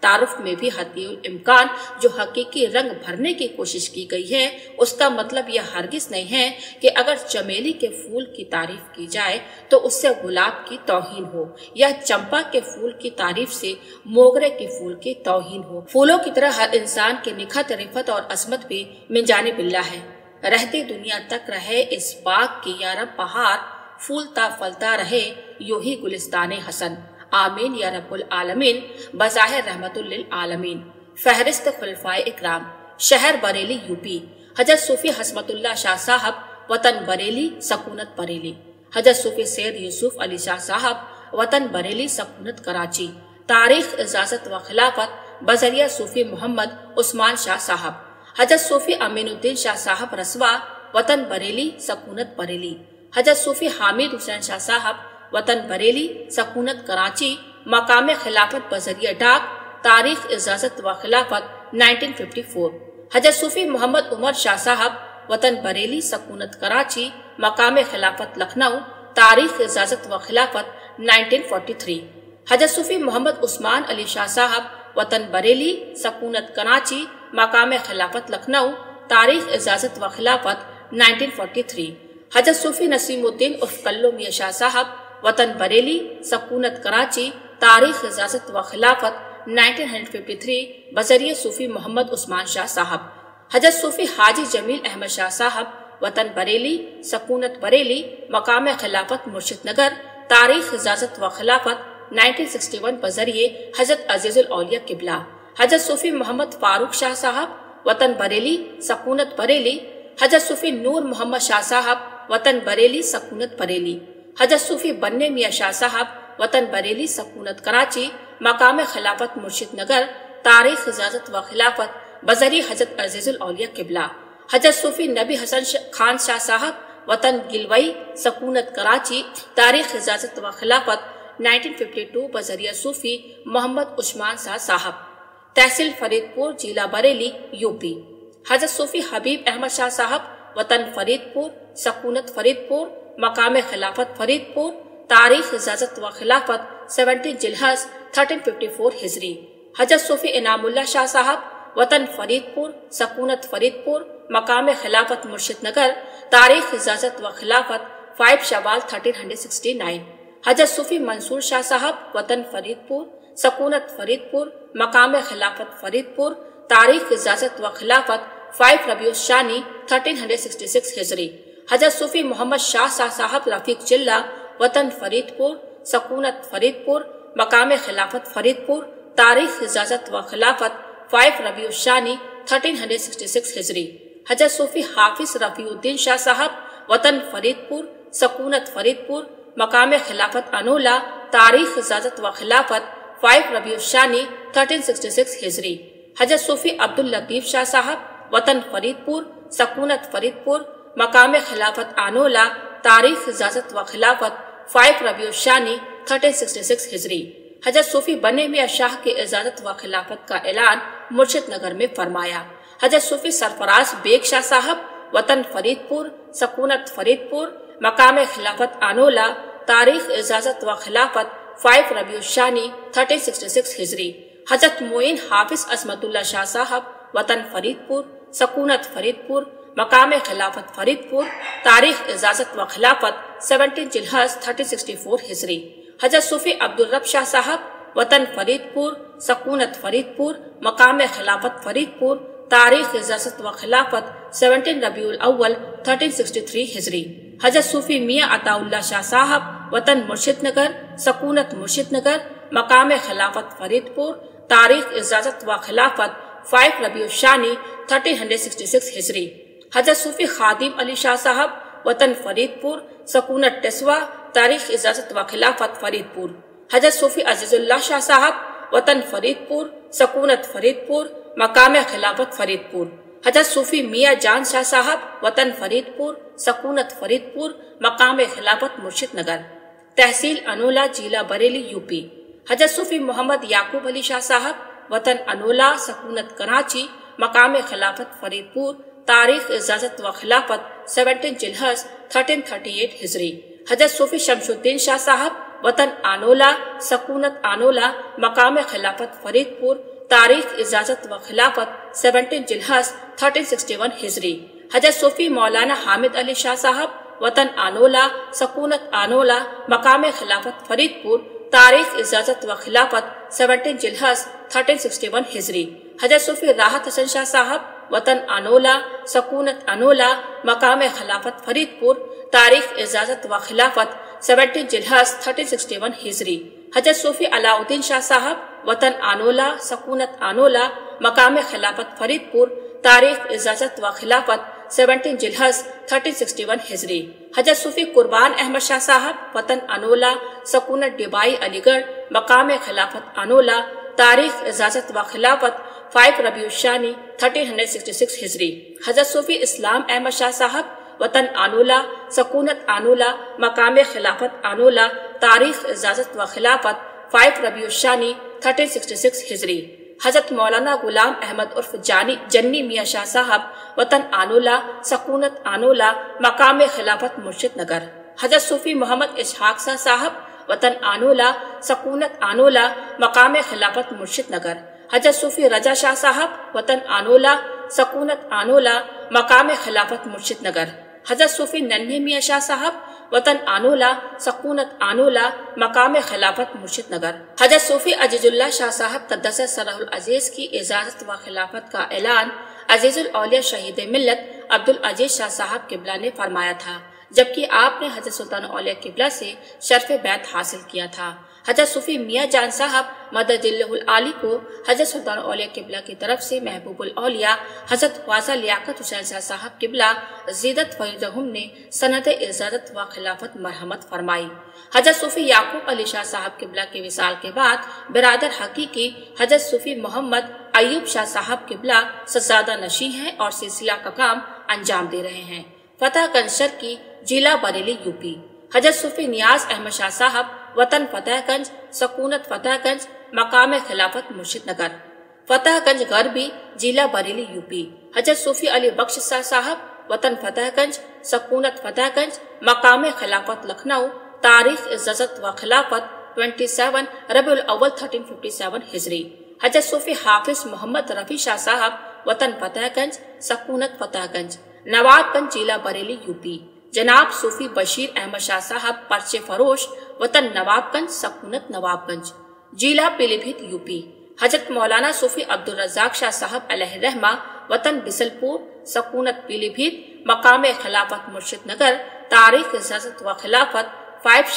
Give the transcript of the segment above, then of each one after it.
تعارف میں بھی حتی الامکان جو حقیقی رنگ بھرنے کی کوشش کی گئی ہے، اس کا مطلب یہ ہرگز نہیں ہے کہ اگر چمیلی کے پھول کی تعریف کی جائے تو اس سے گلاب کی توہین ہو، یا چمپا کے پھول کی تعریف سے موگرے کے پھول کی توہین ہو۔ پھولوں کی طرح ہر انسان کی نکھت، رفت اور عظمت بھی من جانب اللہ ہے۔ رہتی دنیا تک رہے اس باغ کی یا رب بہار، پھولتا پھلتا رہے یوں ہی گلستان حسن، آمین یا رب العالمین، بظاہر رحمت للعالمین۔ فہرست خلفائے اکرام۔ شہر بریلی یوپی، حضرت صوفی حسمت اللہ شاہ صاحب، وطن بریلی، سکونت بریلی۔ حضرت صوفی سید یوسف علی شاہ صاحب، وطن بریلی، سکونت کراچی۔ تاریخ، اجازت و خلافت بذریعہ صوفی محمد عثمان شاہ صاحب۔ حضرت صوفی امین الدین شاہ صاحب رسوا، وطن بریلی، سکونت بریلی۔ حضرت صوفی حامد حسین شاہ صاحب، وطن بریلی، سکونت کراچی۔ مقام خلافت بذریعہ ڈاک۔ تاریخ، اجازت و خلافت 1954۔ حضرت صوفی محمد عمر شاہ صاحب، وطن بریلی، سکونت کراچی۔ مقام خلافت لکھنؤ۔ تاریخ، اجازت و خلافت 1943۔ حضرت صوفی محمد عثمان علی شاہ صاحب، وطن بریلی، سکونت کراچی۔ مقام خلافت لکھنؤ۔ تاریخ، اجازت و خلافت 1943۔ حضرت صوفی نسیم الدین عرف کلو میاں شاہ صاحب، وطن بریلی، سکونت کراچی۔ تاریخ، اجازت و خلافت 1953 بذریعہ صوفی محمد عثمان شاہ صاحب۔ حضرت صوفی حاجی جمیل احمد شاہ صاحب، وطن بریلی، سکونت بریلی۔ مقام خلافت مرشد نگر۔ تاریخ، اجازت و خلافت 1961 بذریعہ حضرت عزیز الاولیاء قبلہ۔ حضرت صوفی محمد فاروق شاہ صاحب، وطن بریلی، سکونت بریلی۔ حضرت صوفی نور محمد شاہ صاحب، وطن بریلی، سکونت بریلی۔ حضرت صوفی بننے میاں شاہ صاحب، وطن بریلی، سکونت کراچی۔ مقام خلافت مرشد نگر۔ تاریخ، اجازت و خلافت بذریعہ حضرت عزیز الاولیاء قبلہ۔ حضرت صوفی نبی حسن خان شاہ صاحب، وطن گلوئی، سکونت کراچی۔ تاریخ، اجازت و خلافت 1952 بذریعہ صوفی محمد عثمان شاہ صاحب۔ تحصیل فرید پور، ضلع بریلی، یوپی۔ حضرت صوفی حبیب احمد شاہ صاحب، وطن فرید پور، سکونت فرید پور۔ مقام خلافت فرید پور۔ تاریخ، اجازت و خلافت 17 ذوالحج 1354 ہجری۔ حضرت صوفی انعام اللہ شاہ صاحب، وطن فرید پور، سکونت فرید پور۔ مقام خلافت مرشد نگر۔ تاریخ، اجازت و خلافت 5 شوال 1369۔ حضرت صوفی منصور شاہ صاحب، وطن فرید پور، سکونت فرید پور۔ مقام خلافت فرید پور۔ تاریخ، اجازت و خلافت 5 ربیع الثانی 1366 ہجری۔ حضرت صوفی محمد شاہ صاحب رفیق چلہ، وطن فرید پور، سکونت فرید پور۔ مقام خلافت فرید پور۔ تاریخ، اجازت و خلافت 5 ربیع الثانی 1366 ہجری۔ حضرت صوفی حافظ رفیع الدین شاہ صاحب، وطن فرید پور، سکونت فرید پور۔ مقام خلافت انولہ۔ تاریخ، اجازت و خلافت 5 ربیع الثانی 1366 ہجری۔ حضرت صوفی عبداللطیف شاہ صاحب، وطن فرید پور، سکونت فرید پور۔ مقام خلافت انولہ۔ تاریخ، اجازت و خلافت 5 ربیع الثانی 1366 ہجری۔ حضرت صوفی بنے میاں شاہ کے اجازت و خلافت کا اعلان مرشد نگر میں فرمایا۔ حضرت صوفی سرفراز بیگ شاہ صاحب، وطن فرید پور، سکونت فرید پور۔ مقام خلافت انولہ۔ تاریخ، اجازت و خلافت 5 ربیع الثانی 1366 ہجری۔ حضرت معین حافظ عصمت اللہ شاہ صاحب، وطن فرید پور، سکونت فرید پور۔ مقام خلافت فرید پور۔ تاریخ، اجازت و خلافت 17 ذوالحج 1364 ہجری۔ حضرت صوفی عبدالرب شاہ صاحب، وطن فرید پور، سکونت فرید پور۔ مقام خلافت فرید پور۔ تاریخ، اجازت و خلافت 17 ربیع الاول 1363 ہجری۔ حضرت صوفی میاں عطا اللہ شاہ صاحب، وطن مرشد نگر، سکونت مرشد نگر۔ مقام خلافت فرید پور۔ تاریخ، اجازت و خلافت 5 ربیع الثانی 1366 ہجری۔ حضرت صوفی خادم علی شاہ صاحب، وطن فرید پور، سکونت ٹسوا۔ تاریخ، اجازت و خلافت فرید پور۔ حضرت صوفی عزیز اللہ شاہ صاحب، وطن فرید پور، سکونت فرید پور۔ مقام خلافت فرید پور۔ حضرت صوفی میاں جان شاہ صاحب، وطن فرید پور، سکونت فرید پور۔ مقام خلافت مرشد نگر۔ تحصیل انولہ، ضلع بریلی، یوپی۔ حضرت صوفی محمد یعقوب علی شاہ صاحب، وطن انولہ، سکونت کراچی۔ مقام خلافت فرید پور۔ تاریخ، اجازت و خلافت 17 ذوالحج 1338 ہجری۔ حضرت صوفی شمس الدین شاہ صاحب، وطن آنولہ سکونت آنولہ مقام خلافت فرید پور تاریخ اجازت و خلافت 17 ذوالحج 1361 ہجری حضرت صوفی مولانا حامد علی شاہ صاحب وطن آنولہ سکونت آنولہ مقام خلافت فرید پور تاریخ اجازت و خلافت 17 ذوالحج 1361 ہجری حضرت صوفی راحت حسن شاہ صاحب وطن آنولہ سکونت آنولہ مقام خلافت فرید پور تاریخ اجازت و خلافت 17 ذوالحج 1361 ہجری حضرت صوفی علاء الدین شاہ صاحب وطن آنولہ سکونت آنولہ مقام خلافت فرید پور تاریخ اجازت و خلافت 17 ذوالحج 1361 ہجری حضرت صوفی قربان احمد شاہ صاحب وطن آنولہ سکونت ڈبائی علی گڑھ مقام خلافت آنولہ تاریخ اجازت و خلافت 5 ربیع الثانی 1366 ہجری حضرت صوفی اسلام احمد شاہ صاحب وطن آنولہ سکونت آنولہ مقام خلافت آنولہ تاریخ اجازت و خلافت 5 ربیع الثانی 1366 ہجری حضرت مولانا غلام احمد عرف جنی میاں شاہ صاحب وطن آنولہ سکونت آنولہ مقام خلافت مرشد نگر حضرت صوفی محمد اسحاق شاہ صاحب وطن آنولہ سکونت آنولہ مقام خلافت مرشد نگر حضرت صوفی رضا شاہ صاحب وطن آنولہ سکونت آنولہ مقام خلافت مرشد نگر حضرت صوفی ننھے میاں شاہ صاحب وطن آنولہ سکونت آنولہ مقام خلافت مرشد نگر حضرت صوفی عزیز اللہ شاہ صاحب قدس سرہ العزیز کی اجازت و خلافت کا اعلان عزیز الاولیاء شہید ملت عبدالعزیز شاہ صاحب قبلہ نے فرمایا تھا جبکہ آپ نے حضرت سلطان اولیاء قبلہ سے شرف بیعت حاصل کیا تھا حضرت صوفی میاں جان صاحب مدد اللہ العالی کو حضرت سلطان اولیاء قبلہ کی طرف سے محبوب الاولیاء حضرت خواجہ لیاقت حسین شاہ صاحب قبلہ زیدت فیضہم نے سند اجازت و خلافت مرحمت فرمائی حضرت صوفی یعقوب علی شاہ صاحب قبلہ کے وصال کے بعد برادر حقیقی حضرت صوفی محمد ایوب شاہ صاحب قبلہ سزادہ نشیں ہیں اور سلسلہ کا کام انجام دے رہے ہیں فتح گنج شرقی ضلع بریلی یوپی حضرت صوفی نیاز احمد شاہ صاحب وطن فتح گنج سکونت فتح گنج مقام خلافت مرشد نگر فتح گنج غربی ضلع بریلی یوپی حضرت صوفی علی بخش شاہ صاحب وطن فتح گنج سکونت فتح گنج مقام خلافت لکھنؤ تاریخ اجازت و خلافت 27 ربیع الاول 1357 ہجری حضرت صوفی حافظ محمد رفیع شاہ صاحب وطن فتح گنج سکونت فتح گنج نواب گنج ضلع بریلی یوپی جناب صوفی بشیر احمد شاہ صاحب پرچے فروش وطن نواب گنج سکونت نواب گنج ضلع پیلی بھیت یوپی حضرت مولانا صوفی عبدالرزاق شاہ صاحب علیہ رحمہ وطن بسل پور سکونت پیلی بھیت مقام خلافت مرشد نگر تاریخ اجازت و خلافت 5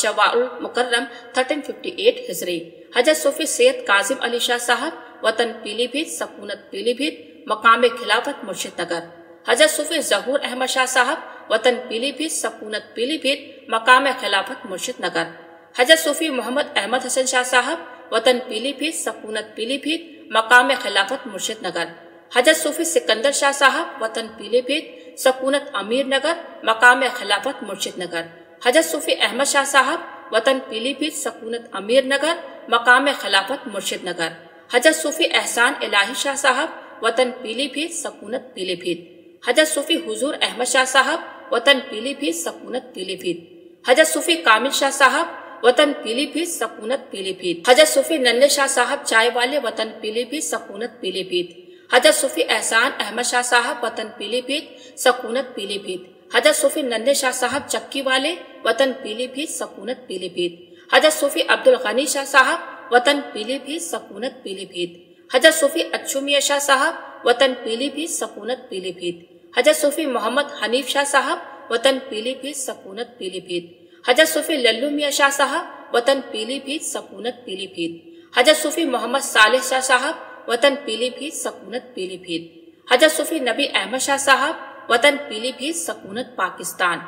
شوال مکرم 1358 ہجری حضرت صوفی سید کاظم علی شاہ صاحب وطن پیلی بھیت سکونت پیلی بھیت مقام خلافت مرشد نگر حضرت صوفی ظہور احمد شاہ صاحب وطن پیلی بھیت سکونت پیلی بھیت مقام خلافت مرشد نگر حضرت صوفی محمد احمد حسن شاہ صاحب وطن پیلی بھیت سکونت پیلی بھیت مقام خلافت مرشد نگر حضرت صوفی سکندر شاہ صاحب وطن پیلی بھیت سکونت امیر نگر مقام خلافت مرشد نگر حضرت صوفی احمد شاہ صاحب وطن پیلی بھیت سکونت امیر نگر مقام خلافت مرشد نگر حضرت صوفی احسان الہی شاہ صاحب وطن پیلی بھیت سکونت پیلی بھیت حضرت صوفی حضور احمد شاہ صاحب وطن پیلی بھیت سکونت پیلی بھیت حضرت صوفی کامل شاہ صاحب وطن پیلی بھیت سکونت پیلی بھیت حضرت صوفی ننھے شاہ صاحب چائے والے وطن پیلی بھیت سکونت پیلی بھیت حضرت صوفی احسان احمد شاہ صاحب وطن پیلی بھیت سکونت پیلی بھیت حضرت صوفی ننھے شاہ صاحب چکی والے وطن پیلی بھیت سکونت پیلی بھیت حضرت صوفی عبدالغنی شاہ صاحب وطن پیلی بھیت سکونت پیلی بھیت حضرت صوفی اچھو میاں شاہ صاحب وطن پیلی بھیت سکونت پیلی بھیت حضرت صوفی محمد حنیف شاہ صاحب وطن پیلی بھیت سکونت پیلی بھیت حضرت صوفی للو میاں شاہ صاحب وطن پیلی بھیت سکونت پیلی بھیت حضرت صوفی محمد صالح شاہ صاحب وطن پیلی بھیت سکونت پیلی بھیت حضرت صوفی نبی احمد شاہ صاحب وطن پیلی بھیت سکونت پاکستان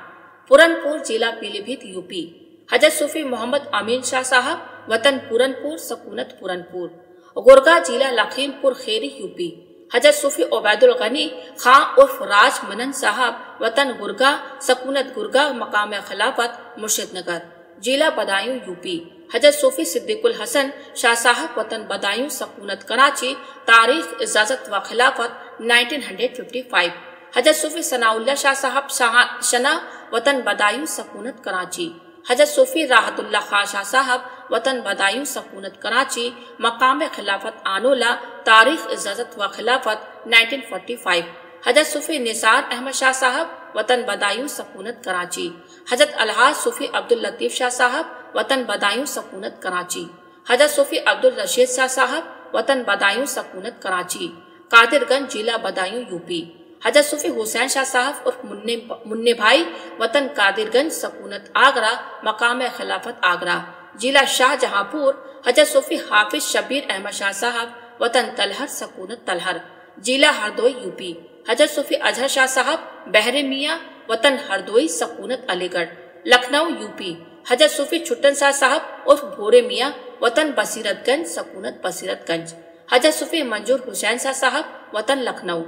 پورن پور ضلع پیلی بھیت یوپی حضرت صوفی محمد امین شاہ صاحب وطن پورن پور سکونت پورن پور گرگا ضلع لکھیم پور خیری یوپی حضرت صوفی عبید الغنی خان عرف راج منن صاحب وطن گرگا سکونت گرگا مقام خلافت مرشد نگر ضلع بدایوں یوپی حضرت صوفی صدیق الحسن شاہ صاحب وطن بدایوں سکونت کراچی تاریخ اجازت و خلافت 1955 حضرت صوفی ثناء اللہ شاہ صاحب شنا وطن بدایوں سکونت کراچی حضرت صوفی راحت اللہ خان شاہ صاحب وطن بدایوں سکونت کراچی مقام خلافت آنولہ تاریخ اجازت و خلافت 1945 حضرت صوفی نثار احمد شاہ صاحب وطن بدایوں سکونت کراچی حضرت الحاج صوفی عبداللطیف شاہ صاحب وطن بدایوں سکونت کراچی حضرت صوفی عبدالرشید شاہ صاحب وطن بدایوں سکونت کراچی قادر گنج ضلع بدایوں یو پی حضرت صوفی حسین شاہ صاحب اور منع بھائی وطن قادر گنج سکونت آگرہ مقام خلافت آگرہ ضلع شاہ جہاں پور حضرت صوفی حافظ شبیر احمد شاہ صاحب وطن تلہر سکونت تلہر ضلع ہردوئی یو پی حضرت صوفی اظہر شاہ صاحب بحر میاں وطن ہردوئی سکونت علی گڑھ لکھنؤ یو پی حضرت صوفی چھٹن شاہ صاحب اور بھورے میاں وطن بصیرت گنج سکونت بصیرت گنج حضرت صوفی منظور حسین شاہ صاحب وطن لکھنؤ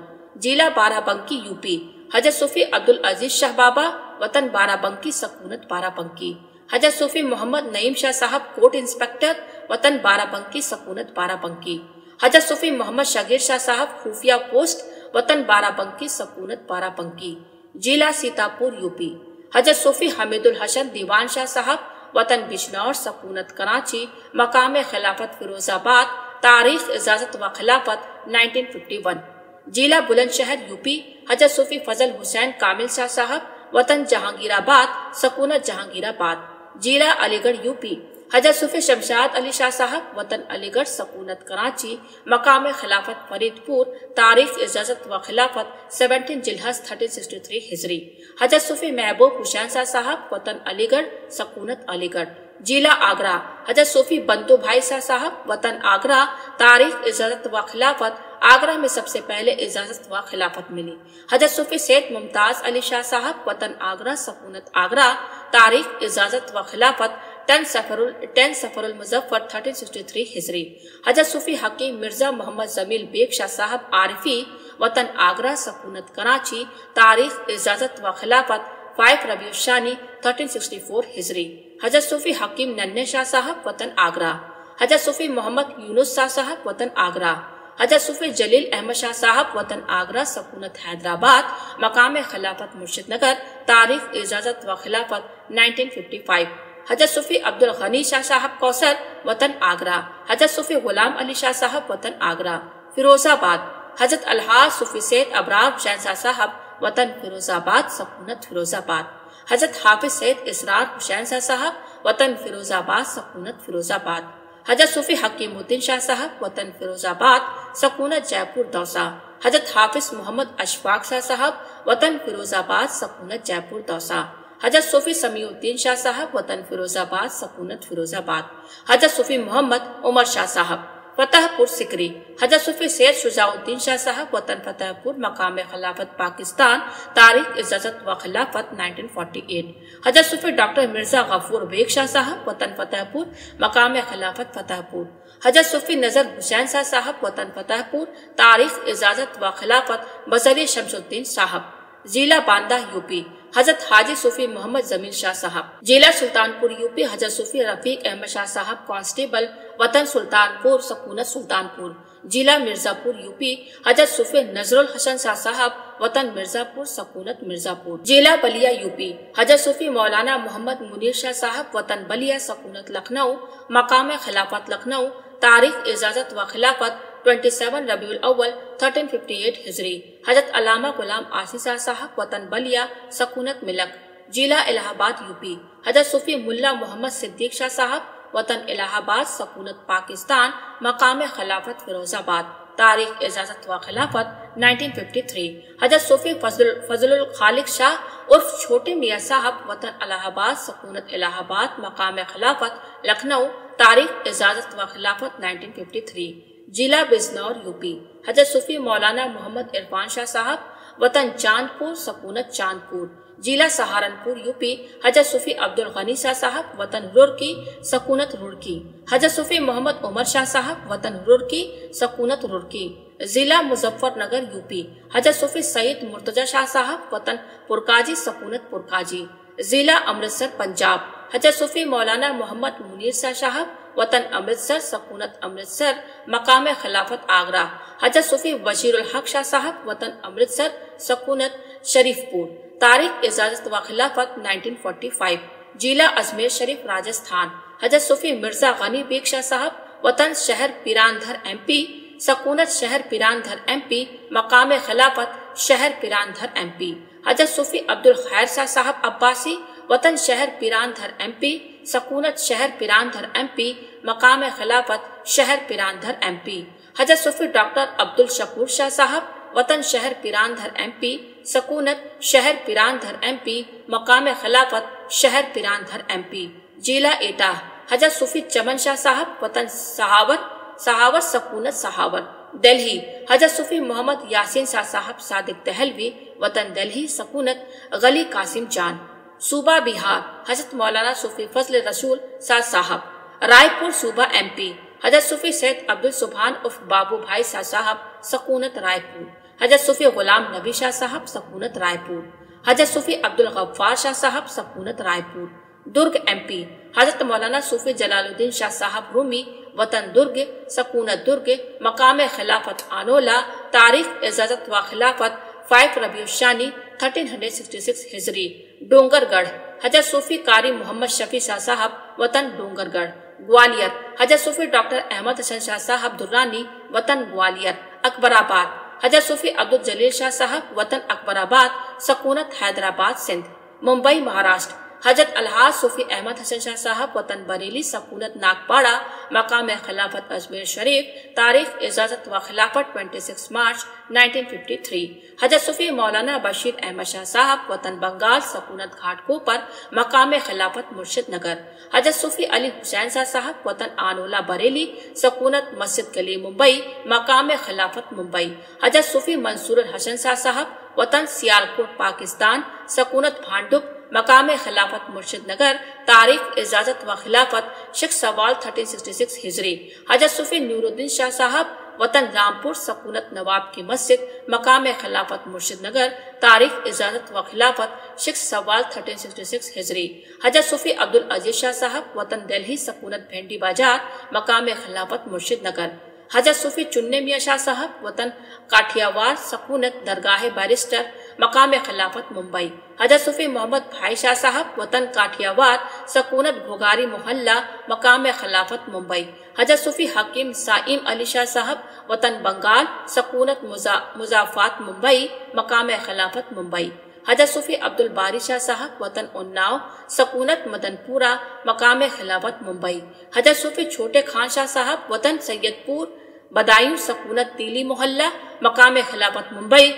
ضلع بارہ بنکی یو پی حضرت صوفی عبدالعزیز شاہ بابا وطن بارہ بنکی سکونت بارہ بنکی حضرت صوفی محمد نعیم شاہ صاحب کوٹ انسپکٹر وطن بارہ بنکی سکونت بارہ بنکی حضرت صوفی محمد شگیر شاہ صاحب خفیہ پوسٹ وطن بارہ بنکی سکونت بارہ بنکی ضلع سیتاپور یو پی حضرت صوفی حمید الحسن دیوان شاہ صاحب وطن بجنور سکونت کراچی مقام خلافت فیروز آباد تاریخ اجازت و خلافت 1951 ضلع بلند شہر یو پی حضرت صوفی فضل حسین کامل شاہ صاحب وطن جہانگیر آباد سکونت جہانگیر آباد ضلع علی گڑھ یو پی حضرت صوفی شمشاد علی شاہ صاحب وطن علی گڑھ سکونت کراچی مقام خلافت فرید پور تاریخ اجازت و خلافت 17 ذوالحج 1363 ہجری حضرت صوفی محبوب حسین شاہ صاحب وطن علی گڑھ سکونت علی گڑھ ضلع آگرہ حضرت صوفی بندو بھائی شاہ صاحب وطن آگرہ تاریخ اجازت و خلافت آگرہ میں سب سے پہلے اجازت و خلافت ملی حضرت صوفی سید ممتاز علی شاہ صاحب وطن آگرہ سکونت آگرہ تاریخ اجازت و خلافت 10 سفر المظفر 1363 ہجری حضرت صوفی حکیم مرزا محمد جمیل بیگ شاہ صاحب عارفی وطن آگرہ سکونت کراچی تاریخ اجازت و خلافت 5 ربیع الثانی 1364 ہجری حضرت صوفی حکیم ننھے شاہ صاحب وطن آگرہ حضرت صوفی محمد یونس شاہ صاحب وطن آگرہ حضرت صوفی جلیل احمد شاہ صاحب وطن آگرہ سکونت حیدرآباد مقام خلافت مرشد نگر تاریخ اجازت و خلافت 1955 حضرت صوفی عبدالغنی شاہ صاحب کوثر وطن آگرہ حضرت صوفی غلام علی شاہ صاحب وطن آگرہ فیروز آباد حضرت الحاج صوفی سید ابرار حسین شاہ صاحب وطن فیروز آباد سکونت فیروز آباد حضرت حافظ سید اسرار حسین شاہ صاحب وطن فیروز آباد سکونت فیروز آباد حضرت صوفی حکیم الدین شاہ صاحب وطن فیروز آباد سکونت جے پور دوسا حضرت حافظ محمد اشفاق شاہ صاحب وطن فیروز آباد سکونت جے پور دوسا حضرت صوفی سمیع الدین شاہ صاحب وطن فیروز آباد سکونت فیروز آباد حضرت صوفی محمد عمر شاہ صاحب فتح پور سکری حضرت صوفی سید شجاع الدین شاہ صاحب وطن فتح پور مقام خلافت پاکستان تاریخ اجازت و خلافت 1948 حضرت صوفی ڈاکٹر مرزا غفور بیگ شاہ صاحب وطن فتح پور مقام خلافت فتح پور حضرت صوفی نظر حسین شاہ صاحب وطن فتح پور تاریخ اجازت و خلافت بزری شمس الدین صاحب ضلع باندہ یو پی حضرت حاجی صوفی محمد جمیل شاہ صاحب ضلع سلطان پور یو پی حضرت صوفی رفیق احمد شاہ صاحب کانسٹیبل وطن سلطان پور سکونت سلطان پور ضلع مرزا پور یو پی حضرت صوفی نظر الحسن شاہ صاحب وطن مرزا پور سکونت مرزا پور ضلع بلیا یو پی حضرت صوفی مولانا محمد منیر شاہ صاحب وطن بلیا سکونت لکھنؤ مقام خلافت لکھنؤ تاریخ اجازت و خلافت 27 ربیع الاول 1358 ہجری حضرت علامہ غلام آصف شاہ صاحب وطن بلیا سکونت ملک ضلع الہ آباد یو پی حضرت صوفی ملا محمد صدیق شاہ صاحب وطن الہ آباد سکونت پاکستان مقام خلافت فیروز آباد تاریخ اجازت و خلافت 1953 حضرت صوفی فضل الخالق شاہ عرف چھوٹے میاں صاحب وطن الہ آباد سکونت الہ آباد مقام خلافت لکھنؤ تاریخ اجازت و خلافت 1953 ضلع بجنور یو پی حضرت صوفی مولانا محمد عرفان شاہ صاحب وطن چاند پور سکونت چاند پور ضلع سہارنپور یو پی حضرت صوفی عبدالغنی شاہ صاحب وطن رڑکی سکونت رڑکی حضرت صوفی محمد عمر شاہ صاحب وطن رڑکی سکونت رڑکی ضلع مظفر نگر یو پی حضرت صوفی سعید مرتضی شاہ صاحب وطن پرکاجی سکونت پرکاجی ضلع امرتسر پنجاب حضرت صوفی مولانا محمد منیر شاہ صاحب وطن امرتسر سکونت امرتسر مقام خلافت آگرہ حضرت صوفی بشیر الحق شاہ صاحب وطن امرتسر سکونت شریف پور تاریخ اجازت و خلافت 1945 ضلع اجمیر شریف راجستھان، حضرت صوفی مرزا غنی بیگ شاہ صاحب وطن شہر پیران دھر ایم پی، سکونت شہر پیران دھر ایم پی، مقام خلافت شہر پیران دھر ایم پی، حضرت صوفی عبدالخیر شاہ صاحب عباسی وطن شہر پیران دھر ایم پی، سکونت شہر پیران دھر ایم پی، مقام خلافت شہر پیران دھر ایم پی، حضرت صوفی ڈاکٹر عبدالشکور شاہ صاحب وطن شہر پیران دھر ایم پی، سکونت شہر پیران دھر ایم پی، مقام خلافت شہر پیران دھر ایم پی، ضلع ایٹا، حضرت صوفی چمن شاہ صاحب وطن سہاور سکونت سہاور، دلہی، حضرت صوفی محمد یاسین شاہ صاحب صادق دہلوی وطن دلہی، سکونت غلی قاسم جان، صوبہ بہار، حضرت مولانا صوفی فضل رسول شاہ صاحب، رائے پور صوبہ ایم پی، حضرت صوفی سید عبدالسبحان عرف بابو بھائی شاہ صاحب، سکونت رائے پور، حضرت صوفی غلام نبی شاہ صاحب، سکونت رائے پور، حضرت صوفی عبدالغفار شاہ صاحب، سکونت رائے پور، درگ ایم پی، حضرت مولانا صوفی جلال الدین شاہ صاحب رومی وطن درگ، سکونت درگ، مقام خلافت آنولہ، تاریخ اجازت و خلافت 5 ربیع الثانی 1366 ہجری، ڈونگر گڑھ، حضرت صوفی قاری محمد شفیع شاہ صاحب وطن ڈونگر گڑھ، گوالیر، حضرت صوفی ڈاکٹر احمد حسن شاہ صاحب درانی وطن گوالیر، اکبر آباد، حضرت صوفی عبدالجلیل شاہ صاحب وطن اکبر آباد، سکونت حیدرآباد سندھ، ممبئی مہاراشٹر، حضرت الحاج صوفی احمد حسن شاہ صاحب وطن بریلی، سکونت ناگپاڑا، مقام خلافت اجمیر شریف، تاریخ اجازت و خلافت 26 مارچ 1953، حضرت صوفی مولانا بشیر احمد شاہ صاحب وطن بنگال، سکونت گھاٹ کوپر، مقام خلافت مرشد نگر، حضرت صوفی علی حسین شاہ صاحب وطن آنولہ بریلی، سکونت مسجد گلی ممبئی، مقام خلافت ممبئی، حضرت صوفی منصور الحسن شاہ صاحب وطن سیالکوٹ پاکستان، سکونت بھانڈپ، مقام خلافت مرشد نگر، تاریخ اجازت و خلافت 6 سوال 1366 ہجری، حضرت صوفی نور الدین شاہ صاحب وطن رامپور، سکونت نواب کی مسجد، مقام خلافت مرشد نگر، تاریخ اجازت و خلافت 6 سوال 1366 ہجری، حضرت صوفی عبدالعزیز شاہ صاحب وطن دلہی، سکونت بھنڈی بازار، مقام خلافت مرشد نگر، حضرت صوفی چننے میاں شاہ صاحب وطن کاٹھیاوار، سکونت درگاہ بیرسٹر، مقام خلافت ممبئی، حضرت صوفی محمد بھائی شاہ صاحب وطن کاٹھیاوار، سکونت گھوگاری محلہ، مقام خلافت ممبئی، حضرت صوفی حکیم سائم علی شاہ صاحب وطن بنگال، سکونت مضافات ممبئی، مقام خلافت ممبئی، حضرت صوفی عبدالباری شاہ صاحب وطن اناؤ، سکونت مدن پورہ، مقام خلافت ممبئی، حضرت صوفی چھوٹے خان شاہ صاحب وطن سید پور بدایوں، سکونت تیلی محلہ، مقام خلافت ممبئی،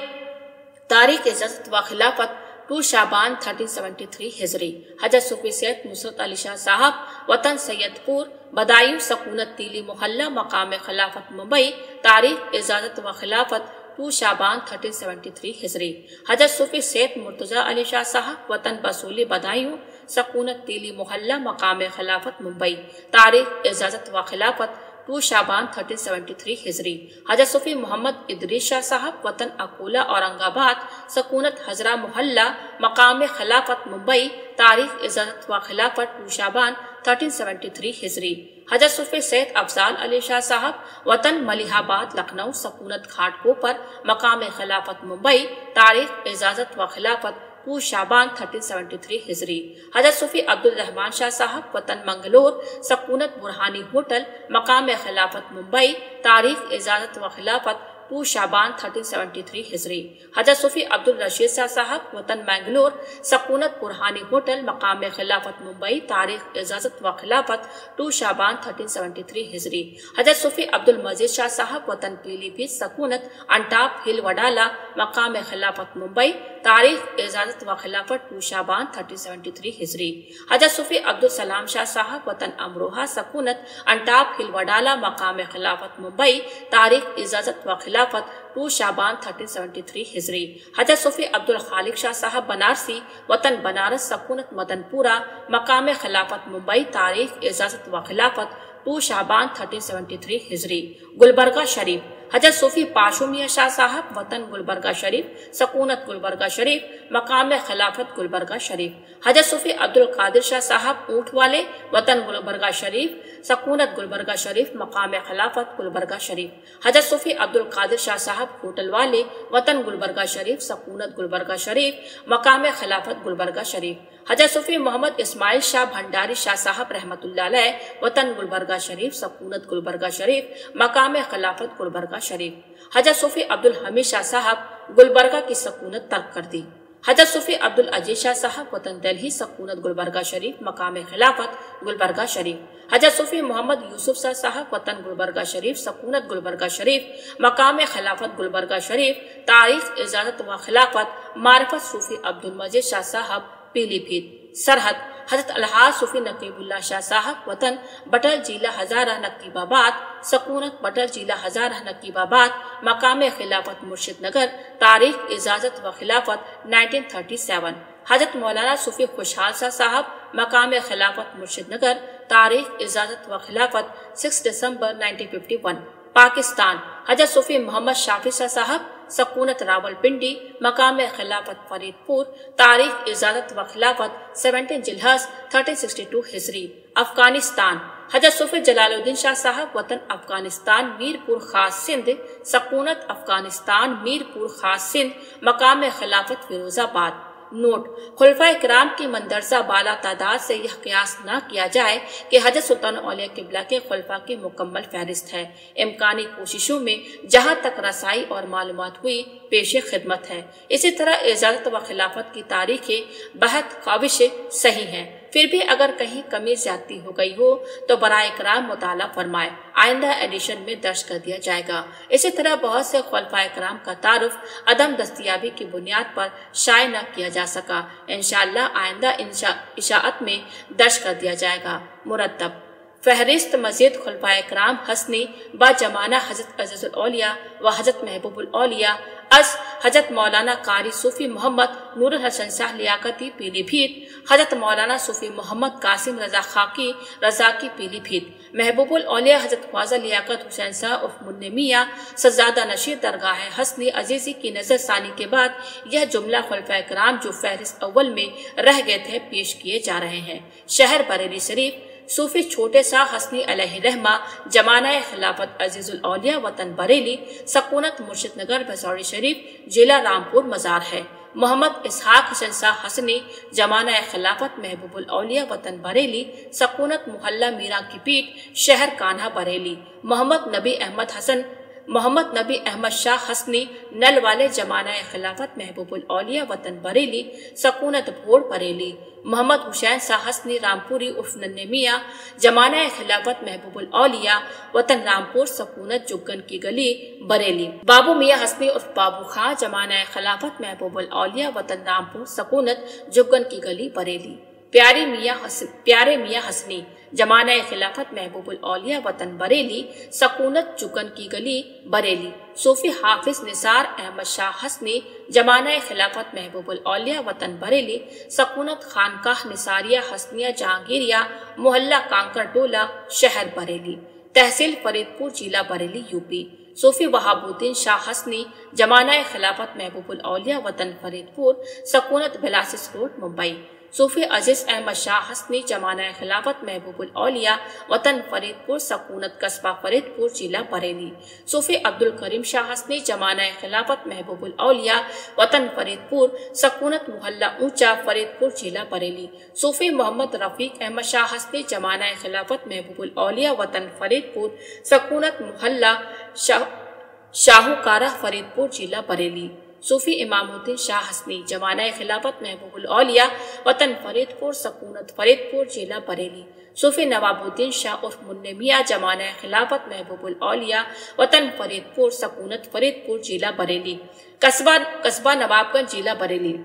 تاریخ اجازت و خلافت 2 شعبان 1373 ہجری، حضرت صوفی سید نصرت علی شاہ صاحب وطن سید پور بدایوں، سکونت تیلی محلہ، مقام خلافت ممبئی، تاریخ اجازت و خلافت 2 شعبان 1373 ہجری، حضرت صوفی سید مرتضی علی شاہ صاحب وطن بسولی بدایوں، سکونت تیلی محلہ، مقام خلافت ممبئی، تاریخ اجازت و خلافت 2 شعبان 1373 ہجری، حضرت صوفی محمد ادریس شاہ صاحب وطن اکولہ اورنگ آباد، سکونت حضرہ محلہ، مقام خلافت ممبئی، تاریخ اجازت و خلافت 2 شعبان 1373 ہجری، حضرت صوفی سید افضال علی شاہ صاحب وطن ملیح آباد لکھنؤ، سکونت گھاٹ کوپر، مقام خلافت ممبئی، تاریخ اجازت و خلافت 2 شعبان 1373 ہجری، حضرت صوفی عبدالرحمان شاہ صاحب وطن منگلور، سکونت برہانی ہوٹل، مقام خلافت ممبئی، تاریخ اجازت و خلافت 2 شعبان 1373 ہجری، حضرت صوفی عبدالرشید شاہ صاحب وطن منگلور، سکونت برہانی ہوٹل، مقام خلافت ممبئی، تاریخ اجازت و خلافت 2 شعبان 1373 ہجری، حضرت صوفی عبدالمجید شاہ صاحب وطن پیلی بھیت، سکونت انٹاپ ہل وڈالہ، مقام خلافت ممبئی، تاریخ اجازت و خلافت 2 شعبان 1373 ہجری، حضرت صوفی عبدالسلام شاہ صاحب وطن امروہہ، سکونت انٹاپ ہل وڈالہ، مقام خلافت ممبئی، تاریخ اجازت و خلافت 2 شعبان 1373 ہجری، حضرت صوفی عبدالخالق شاہ صاحب بنارسی، وطن بنارس، سکونت مدن پورہ، مقام خلافت ممبئی، تاریخ اجازت و خلافت 2 شعبان 1373 ہجری، گلبرگہ شریف، حضرت صوفی پاشو میاں شاہ صاحب وطن گلبرگہ شریف سکونت گلبرگہ شریف مقام خلافت گلبرگہ شریف، حضرت صوفی عبد القادر شاہ صاحب اونٹ والے وطن گلبرگہ شریف سکونت گلبرگہ شریف مقام خلافت گلبرگہ شریف، حضرت صوفی عبد القادر شاہ صاحب ہوٹل والے وطن گلبرگہ شریف سکونت گلبرگہ شریف مقام خلافت گلبرگہ شریف، حضرت صوفی محمد اسماعیل شاہ بھنڈاری شاہ صاحب رحمۃ اللہ علیہ وطن گلبرگہ شریف سکونت گلبرگہ شریف مقام خلافت گلبرگہ شریف، حضرت صوفی عبد الحمید شاہ صاحب گلبرگہ کی سکونت ترک کر دی، حضرت صوفی عبد العزیز شاہ صاحب وطن دلہی سکونت گلبرگہ شریف مقام خلافت گلبرگہ شریف، حضرت صوفی محمد یوسف شاہ صاحب وطن گلبرگہ شریف سکونت گلبرگہ شریف مقام خلافت گلبرگہ شریف، تاریخ اجازت و خلافت معرفت صوفی عبد المجید شاہ صاحب پیلی بھیت، سرحد حضرت الحاج صوفی نقیب اللہ شاہ صاحب وطن بٹل ضلع ہزارہ نقیب آباد سکونت بٹل ضلع ہزارہ نقیب آباد مقام خلافت مرشد نگر، تاریخ اجازت و خلافت 1937، حضرت مولانا صوفی خوشحال شاہ صاحب مقام خلافت مرشد نگر، تاریخ اجازت و خلافت 6 دسمبر 1951، پاکستان حضرت صوفی محمد شافی شاہ صاحب سکونت راول پنڈی مقام خلافت فرید پور، تاریخ اجازت و خلافت 17 ذوالحج 1362 ہجری، افغانستان حضرت صوفی جلال الدین شاہ صاحب وطن افغانستان میرپور خاص سندھ سکونت افغانستان میرپور خاص سندھ مقام خلافت فیروز آباد۔ نوٹ: خلفائے کرام کی مندرجہ بالا تعداد سے یہ قیاس نہ کیا جائے کہ حضرت سلطان اولیاء قبلہ کے خلفاء کی مکمل فہرست ہے، امکانی کوششوں میں جہاں تک رسائی اور معلومات ہوئی پیش خدمت ہے۔ اسی طرح اجازت و خلافت کی تاریخ بہت کاوش صحیح ہے، پھر بھی اگر کہیں کمی زیادتی ہو گئی ہو تو برائے کرام مطالعہ فرمائے، آئندہ ایڈیشن میں درج کر دیا جائے گا۔ اسی طرح بہت سے خلفائے کرام کا تعارف عدم دستیابی کی بنیاد پر شائع نہ کیا جا سکا، انشاءاللہ آئندہ اشاعت میں درج کر دیا جائے گا۔ مرتب فہرست مزید خلفائے کرام حسنی با زمانہ حضرت عزیز الاولیاء و حضرت محبوب الاولیاء از حضرت مولانا قاری صوفی محمد نور الحسن شاہ لیاقتی پیلی بھیت، حضرت مولانا صوفی محمد قاسم رضا خاکی رضاکی پیلی بھیت، محبوب الاولیاء حضرت خواجہ لیاقت حسین شاہ عرف منی میاں سجادہ نشین درگاہ حسنی عزیزی کی نظر ثانی کے بعد یہ جملہ خلفائے کرام جو فہرست اول میں رہ گئے تھے پیش کیے جا رہے ہیں۔ شہر بریلی شریف صوفی چھوٹے شاہ حسنی علیہ رحمہ زمانہ خلافت عزیز الاولیاء وطن بریلی سکونت مرشد نگر بھسوڑی شریف ضلع رامپور مزار ہے۔ محمد اسحاق حسن شاہ حسنی زمانہ خلافت محبوب الاولیاء وطن بریلی سکونت محلہ میران کی پیٹ شہر کانہا بریلی۔ محمد نبی احمد شاہ حسنی نل والے زمانہ خلافت محبوب الاولیاء وطن بریلی سکونت بھوڑ بریلی۔ محمد حسین شاہ حسنی رامپوری عرف ننھے میاں زمانہ خلافت محبوب الاولیاء وطن رامپور سکونت جگن کی گلی بریلی۔ بابو میاں حسنی عرف بابو خان زمانہ خلافت محبوب الاولیاء وطن رامپور سکونت جگن کی گلی بریلی۔ پیارے میاں حسنی زمانہ خلافت محبوب الاولیاء وطن بریلی سکونت جگن کی گلی بریلی۔ صوفی حافظ نثار احمد شاہ حسنی زمانہ خلافت محبوب الاولیاء وطن بریلی سکونت خانقاہ نثاریہ حسنیہ جہانگیریہ محلہ کانکر ٹولہ شہر بریلی، تحصیل فرید پور ضلع بریلی یوپی۔ صوفی وہاب الدین شاہ حسنی زمانہ خلافت محبوب الاولیاء وطن فرید پور سکونت بلاسس روڈ ممبئی۔ صوفی عزیز احمد شاہ حسنی زمانہ خلافت محبوب الاولیاء وطن فرید پور سکونت قصبہ فرید پور ضلع بریلی۔ صوفی عبد الکریم شاہ حسنی زمانہ خلافت محبوب الاولیاء وطن فرید پور سکونت محلہ اونچا فرید پور ضلع بریلی۔ صوفی محمد رفیق احمد شاہ حسنی زمانہ خلافت محبوب الاولیاء وطن فرید پور سکونت محلہ شاہوکارہ فرید پور ضلع بریلی۔ صوفی امام الدین شاہ حسنی زمانہ خلافت محبوب الاولیاء وطن فرید پور سکونت فرید پور ضلع بریلی۔ صوفی نواب الدین شاہ عرف منی میاں زمانہ خلافت محبوب الاولیاء وطن فرید پور سکونت فرید پور ضلع بریلی، قصبہ نواب گنج ضلع بریلی۔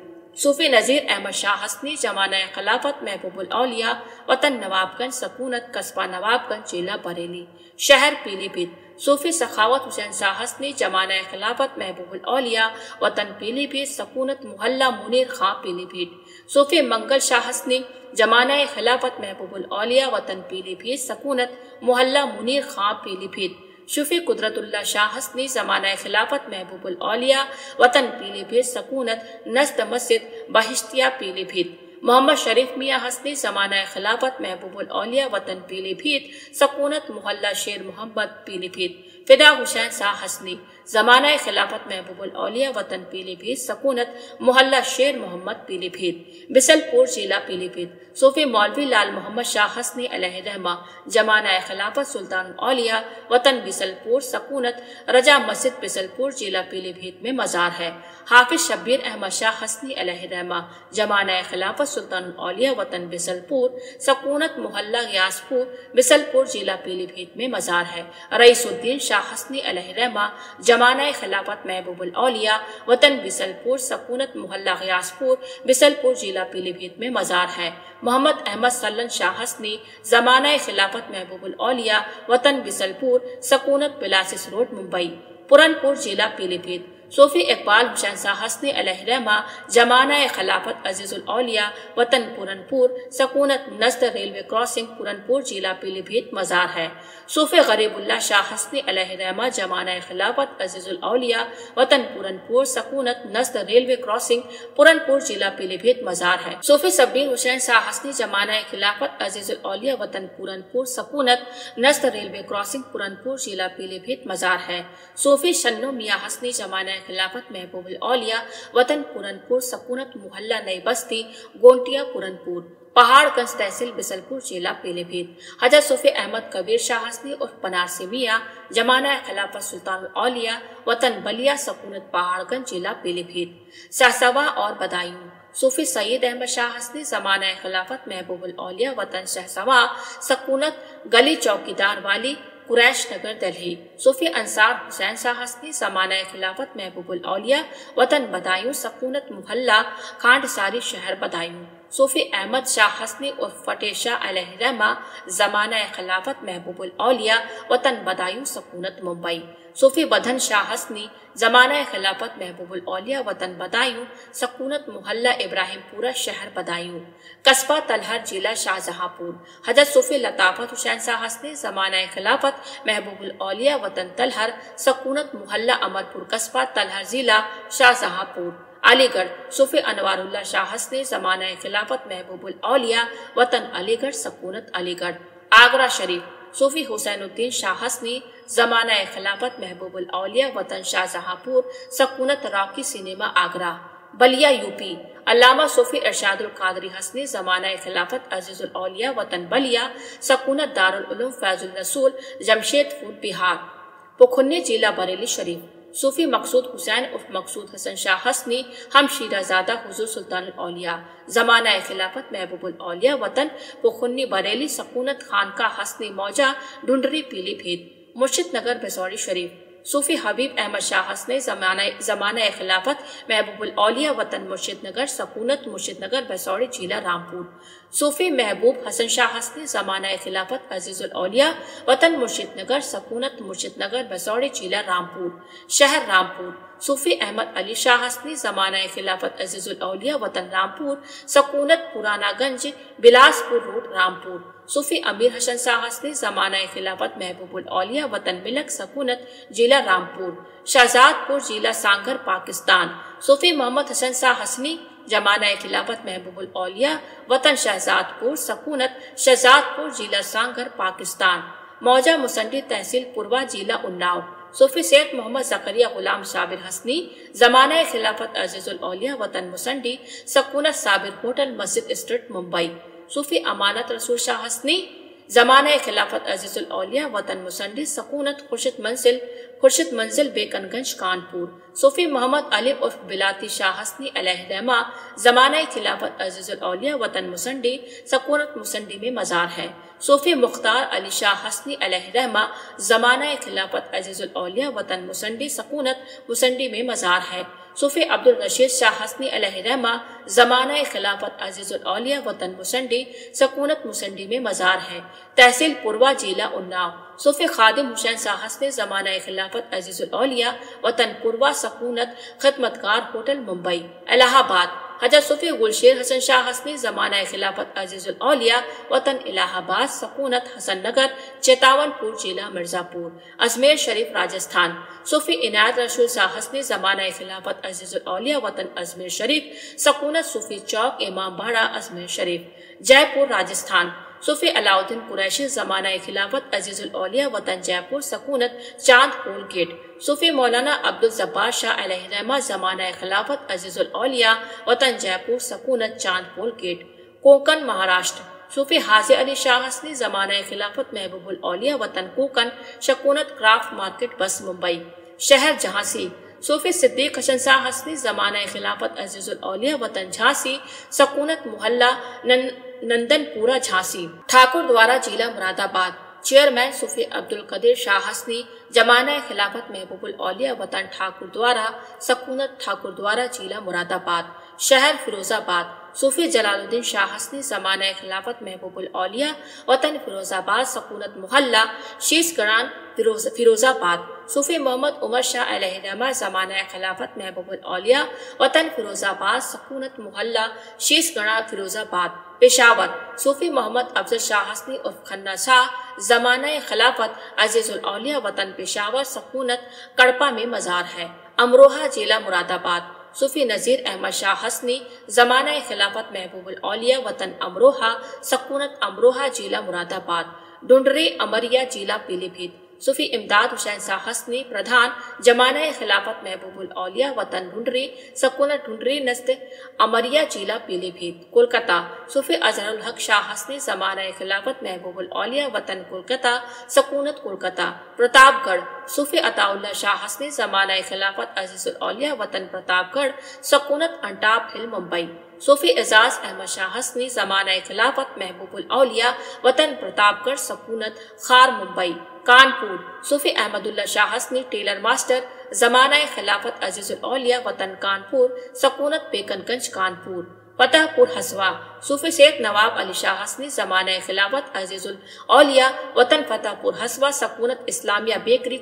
صوفی نذیر احمد شاہ حسنی زمانہ خلافت محبوب الاولیاء وطن نواب گنج سکونت قصبہ نواب گنج ضلع بریلی، شہر پیلی بھیت۔ صوفی سخاوت حسین شاہ حسنی زمانہ خلافت محبوب الاولیاء وطن پیلی بھیت سکونت محلہ منیر خان پیلی بھیت۔ صوفی منگل شاہ حسنی زمانہ خلافت محبوب الاولیاء وطن پیلی بھیت سکونت محلہ منیر خان پیلی بھیت۔ صوفی قدرت اللہ شاہ حسنی زمانہ خلافت محبوب الاولیاء وطن پیلی بھیت سکونت نزد مسجد بہشتیہ پیلی بھیت محمد شریف میاں حسنی زمانہ خلافت محبوب الاولیاء وطن پیلی بھیت سکونت محلہ شیر محمد پیلی بھیت فدا حسین شاہ حسنی زمانہ خلافت محبوب الاولیاء وطن پیلی بھیت سکونت محلہ شیر محمد پیلی بھیت بسل پور ضلع پیلی بھیت صوفی مولوی لال محمد شاہ حسنی علیہ رحمہ زمانہ خلافت سلطان الاولیاء وطن بسل پور سکونت رجا مسجد بسل پور ضلع پیلی بھیت میں مزار ہے حافظ شبیر احمد شاہ حسنی علیہ رحمہ زمانہ خلافت سلطان الاولیاء وطن بسل پور سکونت محلہ غیاث پور بسل پور ضلع پیلی بھیت میں مزار ہے رئیس الدین شاہ حسنی علیہ رحمہ زمانہ خلافت محبوب الاولیاء وطن بسل پور سکونت محلہ غیاث پور بسل پور ضلع پیلی بھیت میں مزار ہے محمد احمد سلن شاہ حسنی زمانہ خلافت محبوب الاولیاء وطن بسل پور سکونت پلاسس روڈ ممبئی پورن پور ضلع پیلی بھیت صوفی اقبال حسین شاہ حسنی علیہ رحمہ زمانہ خلافت عزیز الاولیاء وطن پورن پور سکونت نزد ریلوے کراسنگ پورن پور ضلع پیلی بھیت مزار ہے صوفی غریب اللہ شاہ حسنی علیہ رحمہ زمانہ خلافت عزیز الاولیاء وطن پورن پور سکونت نزد ریلوے کراسنگ پورن پور ضلع پیلی بھیت مزار ہے صوفی شبیر حسین شاہ حسنی زمانہ خلافت عزیز الاولیاء وطن پورن پور سکونت نزد ریلوے کراسنگ پورن پور ضلع پیلی بھیت مزار ہے صوفی شنو میاں حسنی زمانہ خلافت محبوب الاولیاء وطن پورن پور سکونت محلہ نئی بستی گونٹیا پورن پور پہاڑ گنج تحصیل بسل پور ضلع پیلی بھیت حضرت صوفی احمد کبیر شاہ حسنی اور بنارسی میاں زمانہ خلافت سلطان الاولیاء وطن بلیا سکونت پہاڑ گنج ضلع پیلی بھیت شہسوا اور بدایوں صوفی سید احمد شاہ حسنی زمانہ خلافت محبوب الاولیاء وطن شہسوا سکونت گلی چوکیدار والی قریش نگر دہلی صوفی انصار حسین شاہ حسنی زمانہ خلافت محبوب الاولیاء وطن بدایوں سکونت محلہ کھانڈ ساری شہر بدایوں صوفی احمد شاہ حسنی اور فتح شاہ علیہ رحمہ زمانہ خلافت محبوب الاولیاء وطن بدایوں سکونت ممبئی صوفی بدھن شاہ حسنی زمانہ خلافت محبوب الاولیاء وطن بدایوں سکونت محلہ ابراہیم پورہ شہر بدایوں قصبہ تلہر ضلع شاہجہاں پور حضرت صوفی لطافت حسین شاہ حسنی زمانہ خلافت محبوب الاولیاء وطن تلہر سکونت محلہ امرپور قصبہ تلہر ضلع شاہجہاں پور علی گڑھ صوفی انوار اللہ شاہ حسنی زمانہ خلافت محبوب الاولیاء وطن علی گڑھ سکونت علی گڑھ آگرہ شریف صوفی حسین الدین شاہ حسنی زمانہ خلافت محبوب الاولیاء وطن شاہجہاں پور سکونت راکی سینما آگرہ بلیا یو پی علامہ صوفی ارشاد القادری حسنی زمانہ خلافت عزیز الاولیاء وطن بلیا سکونت دارالعلوم فیض الرسول جمشید پور بہار پوکھنی ضلع بریلی شریف صوفی مقصود حسین عرف مقصود حسن شاہ حسنی ہم شیرہ زادہ حضور سلطان الاولیاء زمانہ خلافت محبوب الاولیاء وطن پوکھنی بریلی سکونت خانقاہ حسنی موجہ ڈھونڈری پیلی بھیت مرشد نگر بسوڑی شریف صوفی حبیب احمد شاہ حسنی زمانہ خلافت محبوب الاولیاء وطن مرشد نگر سکونت مرشد نگر بسوڑی ضلع رامپور صوفی محبوب حسن شاہ حسنی زمانہ خلافت عزیز الاولیاء وطن مرشد نگر سکونت مرشد نگر بسوڑی ضلع رامپور شہر رامپور صوفی احمد علی شاہ حسنی زمانہ خلافت عزیز الاولیاء وطن رامپور سکونت پرانا گنج بلاسپور روڈ رامپور صوفی امیر حسن شاہ حسنی زمانہ خلافت محبوب الاولیاء وطن ملک سکونت ضلع رامپور شہزاد پور ضلع سانگر پاکستان صوفی محمد حسن شاہ حسنی زمانہ خلافت محبوب الاولیاء وطن شہزاد پور سکونت شہزاد پور ضلع سانگر پاکستان موجہ مسنڈی تحصیل پوروا ضلع اناؤ صوفی سید محمد زکریا غلام صابر حسنی زمانہ خلافت عزیز الاولیاء وطن مسنڈی سکونت صابر ہوٹل مسجد اسٹریٹ ممبئی صوفی امانت رسول شاہ حسنی زمانہ خلافت عزیز الاولیاء وطن مسنڈی سکونت خورشید منزل بیکن گنج کانپور صوفی محمد علی عرف بلاتی شاہ حسنی علیہ رحمہ زمانہ خلافت عزیز الاولیاء وطن مسنڈی سکونت مسنڈی میں مزار ہے صوفی مختار علی شاہ حسنی علیہ رحمہ زمانہ خلافت عزیز الاولیاء وطن مسنڈی سکونت مسنڈی میں مزار ہے صوفی عبد الرشید شاہ حسنی علیہ رحمہ زمانہ خلافت عزیز الاولیاء وطن مسنڈی سکونت مسنڈی میں مزار ہے تحصیل پوروا ضلع اناؤ صوفی خادم حسین شاہ حسنی زمانہ خلافت عزیز الاولیاء وطن پوروا سکونت خدمتگار ہوٹل ممبئی الہ آباد حضرت صوفی گلشیر حسن شاہ حسنی زمانہ خلافت عزیز الاولیاء وطن الہ آباد سکونت حسن نگر چیتاون پور ضلع مرزا پور اجمیر شریف راجستھان صوفی عنایت رسول شاہ حسنی زمانہ خلافت عزیز الاولیاء وطن اجمیر شریف سکونت صوفی چوک امام باڑہ اجمیر شریف جے پور راجستھان صوفی علاء الدین قریشی زمانہ خلافت عزیز الاولیاء وطن جے پور سکونت چاند پول گیٹ صوفی مولانا عبدالجبار شاہ علیہ رحمہ زمانہ خلافت عزیز الاولیاء وطن جے پور سکونت چاند پول گیٹ کوکن مہاراشٹر صوفی حاجی علی شاہ حسنی زمانہ خلافت محبوب الاولیاء وطن کوکن سکونت کرافٹ مارکیٹ بس ممبئی شہر جھانسی صوفی صدیق حسن شاہ حسنی زمانہ خلافت عزیز الاولیاء وطن جھانسی سکونت محلہ نندن پورہ جھانسی ٹھاکر دوارہ ضلع مراد آباد چیئرمین صوفی عبدالقدیر شاہ حسنی زمانہ خلافت محبوب الاولیاء وطن ٹھاکر دوارہ سکونت ٹھاکر دوارہ ضلع مراد آباد شہر فیروز آباد صوفی جلال الدین شاہ حسنی زمانہ خلافت محبوب الاولیاء وطن فیروز آباد سکونت محلہ شیش گران فیروز آباد صوفی محمد عمر شاہ علیہ رحمہ زمانہ خلافت محبوب الاولیاء وطن فیروز آباد سکونت محلہ شیش گران فیروز آباد پشاور صوفی محمد افضل شاہ حسنی عرف کھنہ شاہ زمانہ خلافت عزیز الاولیاء وطن پشاور سکونت کڑپا میں مزار ہے امروہہ ضلع مراد آباد صوفی نذیر احمد شاہ حسنی زمانہ خلافت محبوب الاولیاء وطن امروہہ سکونت امروہہ ضلع مراد آباد ڈنڈری امریا ضلع پیلی بھیت صوفی امداد حسین شاہ حسنی پردھان زمانہ خلافت محبوب الاولیاء وطن ڈنڈری سکونت ڈنڈری نزد امریا ضلع پیلی بھیت کولکتہ صوفی اظہر الحق شاہ حسنی زمانہ خلافت محبوب الاولیاء وطن کولکتہ سکونت کولکتہ پرتاپ گڑھ صوفی عطا اللہ شاہ حسنی زمانہ خلافت عزیز الاولیاء وطن پرتاپ گڑھ سکونت انٹاپ ہل ممبئی صوفی اعزاز احمد شاہ حسنی زمانہ خلافت محبوب الاولیاء وطن پرتاپ گڑھ سکونت خار ممبئی کانپور صوفی احمد اللہ شاہ حسنی ٹیلر ماسٹر زمانہ خلافت عزیز الاولیاء وطن کانپور سکونت بیکن گنج کانپور فتح پور ہسوا صوفی سید نواب علی شاہ حسنی زمانہ خلافت عزیز الاولیاء وطن فتح پور ہسوا سکونت اسلامیہ بیکری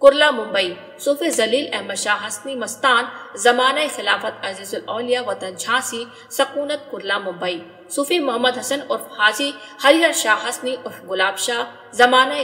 کرلا ممبئی صوفی ذلیل احمد شاہ حسنی مستان زمانہ خلافت عزیز الاولیاء وطن جھانسی سکونت کرلا ممبئی صوفی محمد حسن عرف حاجی ہریہر شاہ حسنی عرف گلاب شاہ زمانہ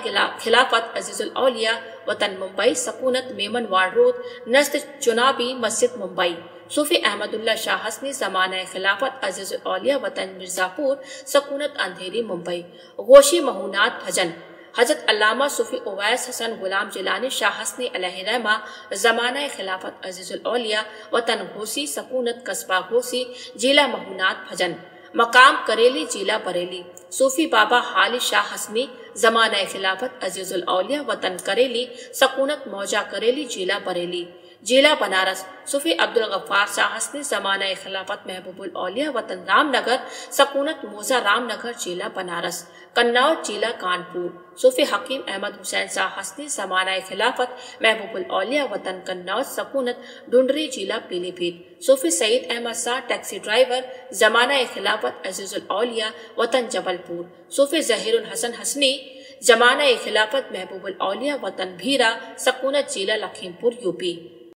خلافت عزیز الاولیاء وطن ممبئی سکونت میمن وارڈ روڈ نزد چنابی مسجد ممبئی صوفی احمد اللہ شاہ حسنی زمانہ خلافت عزیز الاولیاء وطن مرزا پور سکونت اندھیری ممبئی غوثی مہونات بھجن حضرت علامہ صوفی اویس حسن غلام جیلانی شاہ حسنی علیہ رحمہ زمانہ خلافت عزیز الاولیاء وطن گھوسی سکونت قصبہ گھوسی ضلع مہونات بھجن مقام کریلی ضلع بریلی صوفی بابا حالی شاہ حسنی زمانہ خلافت عزیز الاولیاء وطن کریلی سکونت موجہ کریلی ضلع بریلی ضلع بنارس صوفی عبدالغفار شاہ حسنی زمانہ خلافت محبوب الاولیاء وطن رام نگر سکونت موزہ رام نگر ضلع بنارس قنوج ضلع کانپور صوفی حکیم احمد حسین شاہ حسنی زمانہ خلافت محبوب الاولیاء وطن قنوج سکونت ڈنڈری ضلع پیلی بھیت صوفی سعید احمد شاہ ٹیکسی ڈرائیور زمانہ خلافت عزیز الاولیاء وطن جبل پور صوفی ظہیر الحسن حسنی زمانہ خلافت محبوب الاولیاء وطن بھیرا سکونت ضلع لکھیم پور یو پی